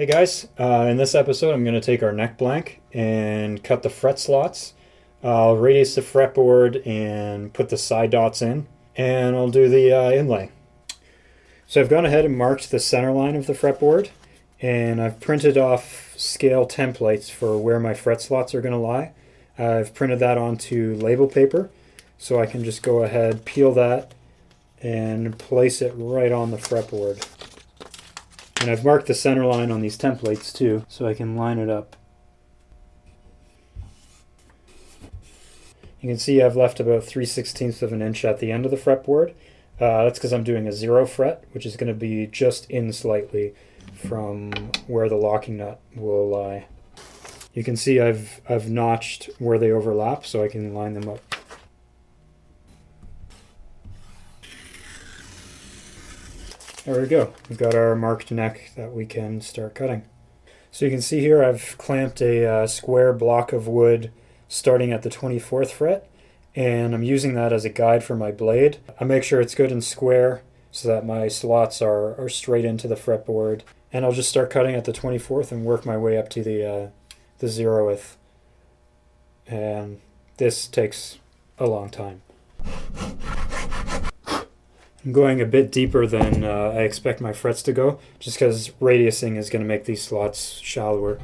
Hey guys, in this episode I'm going to take our neck blank and cut the fret slots. I'll radius the fretboard and put the side dots in, and I'll do the inlay. So I've gone ahead and marked the center line of the fretboard, and I've printed off scale templates for where my fret slots are going to lie. I've printed that onto label paper, so I can just go ahead, peel that, and place it right on the fretboard. And I've marked the center line on these templates too, so I can line it up. You can see I've left about 3/16 of an inch at the end of the fretboard. That's because I'm doing a 0 fret, which is going to be just in slightly from where the locking nut will lie. You can see I've notched where they overlap so I can line them up. There we go. We've got our marked neck that we can start cutting. So you can see here I've clamped a square block of wood starting at the 24th fret, and I'm using that as a guide for my blade. I make sure it's good and square so that my slots are straight into the fretboard, and I'll just start cutting at the 24th and work my way up to the 0th. And this takes a long time. I'm going a bit deeper than I expect my frets to go, just because radiusing is going to make these slots shallower.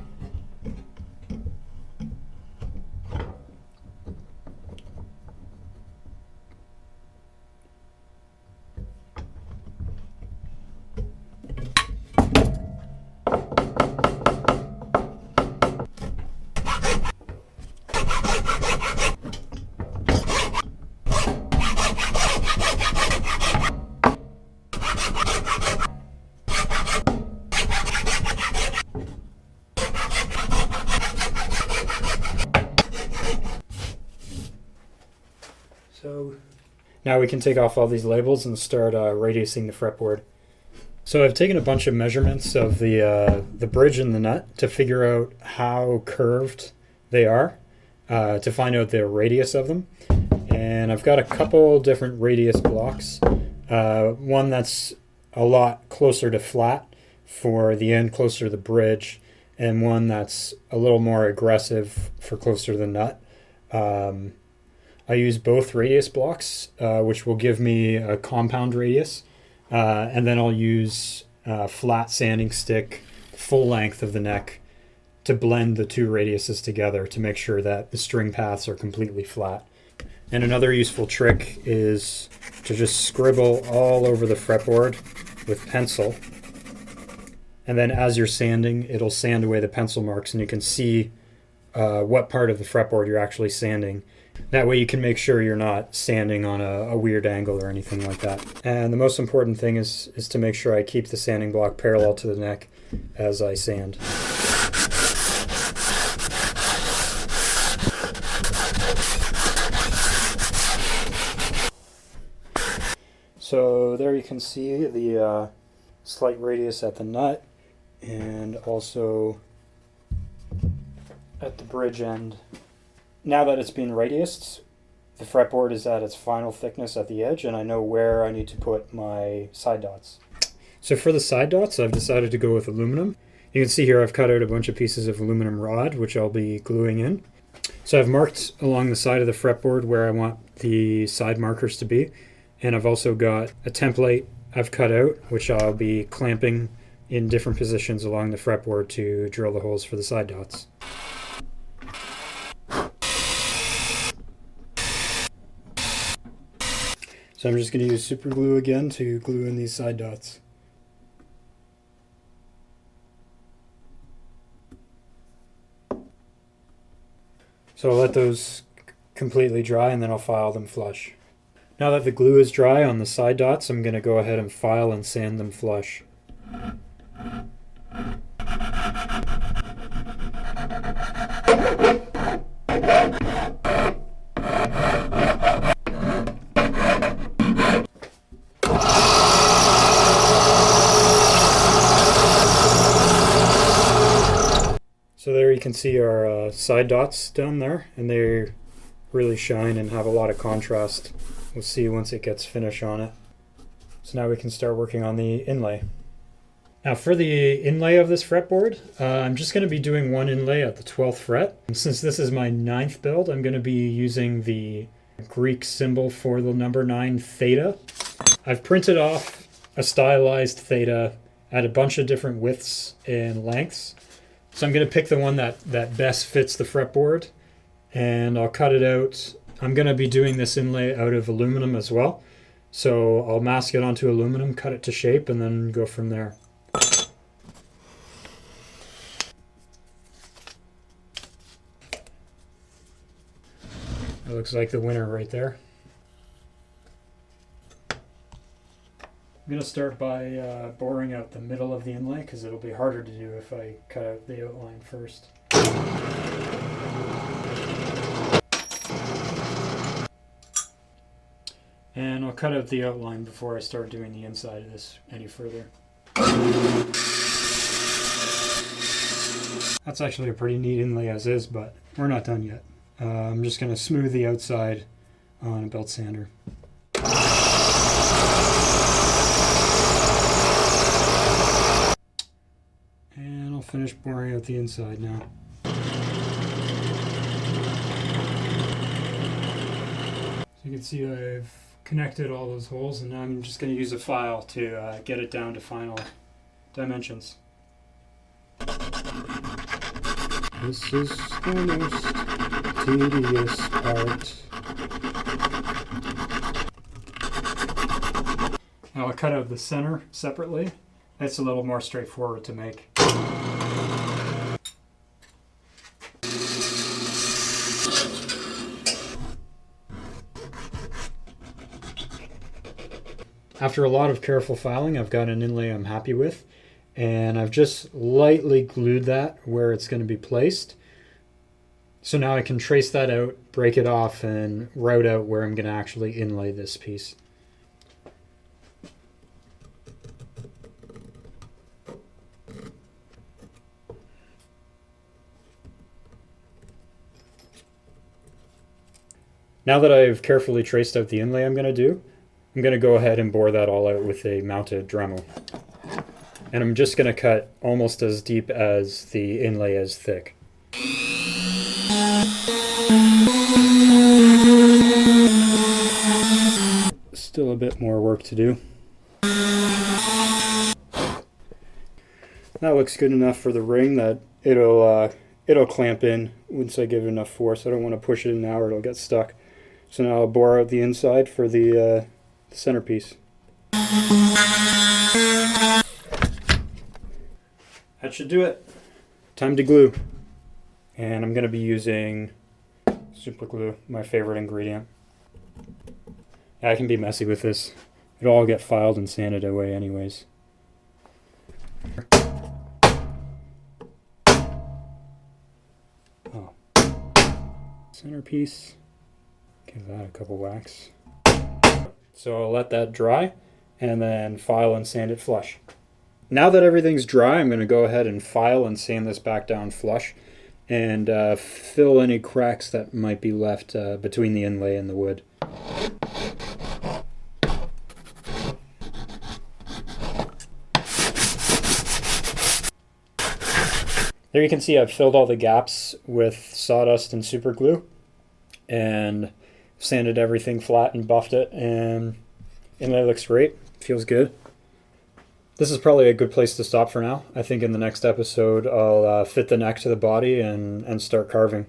So now we can take off all these labels and start radiusing the fretboard. So I've taken a bunch of measurements of the bridge and the nut to figure out how curved they are, to find out the radius of them. And I've got a couple different radius blocks. One that's a lot closer to flat for the end closer to the bridge, and one that's a little more aggressive for closer to the nut. I use both radius blocks, which will give me a compound radius, and then I'll use a flat sanding stick, full length of the neck, to blend the two radiuses together to make sure that the string paths are completely flat. And another useful trick is to just scribble all over the fretboard with pencil, and then as you're sanding, it'll sand away the pencil marks, and you can see what part of the fretboard you're actually sanding. That way you can make sure you're not sanding on a weird angle or anything like that. And the most important thing is to make sure I keep the sanding block parallel to the neck as I sand. So there you can see the slight radius at the nut and also at the bridge end. Now that it's been radiused, the fretboard is at its final thickness at the edge, and I know where I need to put my side dots. So for the side dots, I've decided to go with aluminum. You can see here I've cut out a bunch of pieces of aluminum rod, which I'll be gluing in. So I've marked along the side of the fretboard where I want the side markers to be, and I've also got a template I've cut out, which I'll be clamping in different positions along the fretboard to drill the holes for the side dots. So I'm just going to use super glue again to glue in these side dots. So I'll let those completely dry and then I'll file them flush. Now that the glue is dry on the side dots, I'm going to go ahead and file and sand them flush. So there you can see our side dots down there, and they really shine and have a lot of contrast. We'll see once it gets finish on it. So now we can start working on the inlay. Now for the inlay of this fretboard, I'm just going to be doing one inlay at the 12th fret. And since this is my 9th build, I'm going to be using the Greek symbol for the number 9, theta. I've printed off a stylized theta at a bunch of different widths and lengths. So I'm going to pick the one that best fits the fretboard, and I'll cut it out. I'm going to be doing this inlay out of aluminum as well. So I'll mask it onto aluminum, cut it to shape, and then go from there. It looks like the winner right there. I'm going to start by boring out the middle of the inlay because it'll be harder to do if I cut out the outline first. And I'll cut out the outline before I start doing the inside of this any further. That's actually a pretty neat inlay as is, but we're not done yet. I'm just going to smooth the outside on a belt sander. And I'll finish boring out the inside now. So you can see I've connected all those holes, and now I'm just going to use a file to get it down to final dimensions. This is the most tedious part. And I'll cut out the center separately. It's a little more straightforward to make. After a lot of careful filing, I've got an inlay I'm happy with, and I've just lightly glued that where it's going to be placed. So now I can trace that out, break it off, and route out where I'm going to actually inlay this piece. Now that I've carefully traced out the inlay I'm going to do, I'm going to go ahead and bore that all out with a mounted Dremel. And I'm just going to cut almost as deep as the inlay is thick. Still a bit more work to do. That looks good enough for the ring that it'll clamp in once I give it enough force. I don't want to push it in now or it'll get stuck. So now I'll bore out the inside for the centerpiece. That should do it. Time to glue. And I'm going to be using super glue, my favorite ingredient. I can be messy with this. It'll all get filed and sanded away anyways. Oh. Centerpiece. Give that a couple whacks. So I'll let that dry and then file and sand it flush. Now that everything's dry, I'm going to go ahead and file and sand this back down flush and fill any cracks that might be left between the inlay and the wood. There you can see I've filled all the gaps with sawdust and super glue and sanded everything flat and buffed it, and inlay looks great. Feels good. This is probably a good place to stop for now. I think in the next episode I'll fit the neck to the body and start carving.